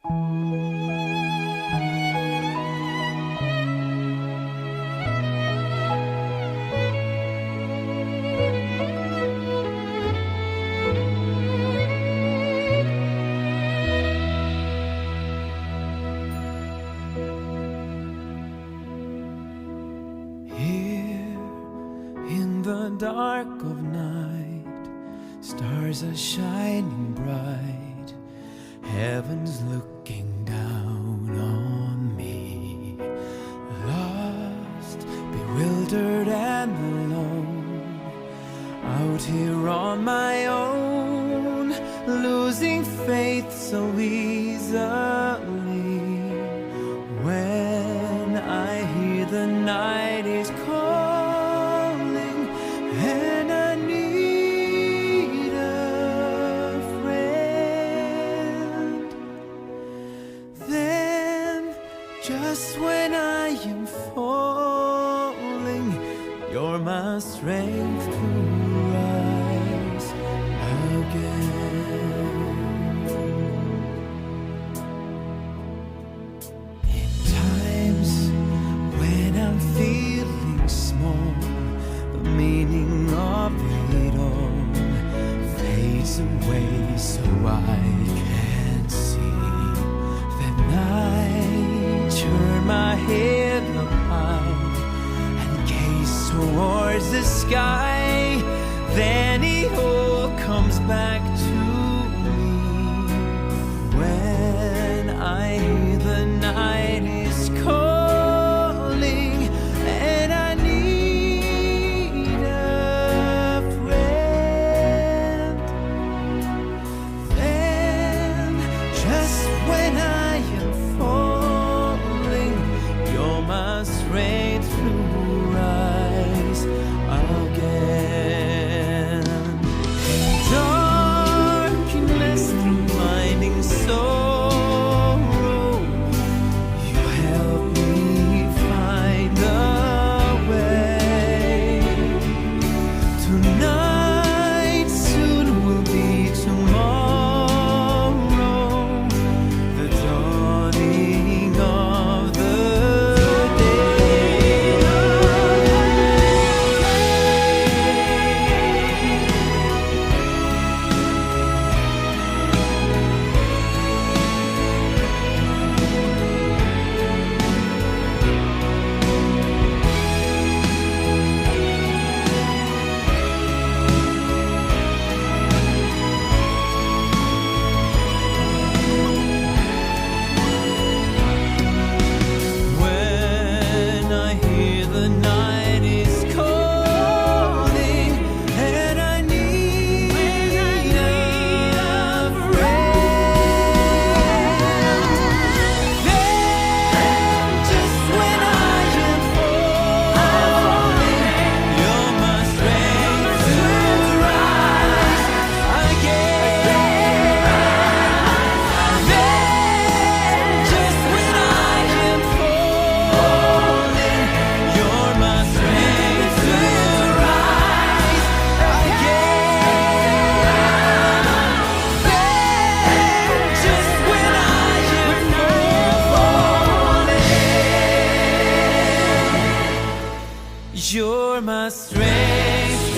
In the dark of night, stars are shining bright. Heaven's looking down on me, lost, bewildered and alone, out here on my own, losing faith so easily. When I hear the night is calling and I need a friend, then just when I am falling, you're my strength to rise again. In times when I'm feeling small, the meaning of it all fades away so I can't see. Then I turn my head up high and gaze towards the sky. Then it all comes back to me when I hear the night is calling and I need a friend. Then just when I am falling, you're my strength to rise again. Darkness through blinding sorrow, you help me find the way. Tonight soon will be tomorrow, the dawning of the day. When I hear the night is calling and I need a friend, then just when I am falling, you're my strength to rise again. Then just when I am falling, you're my strength to rise again. Then just when I am falling, you're my strength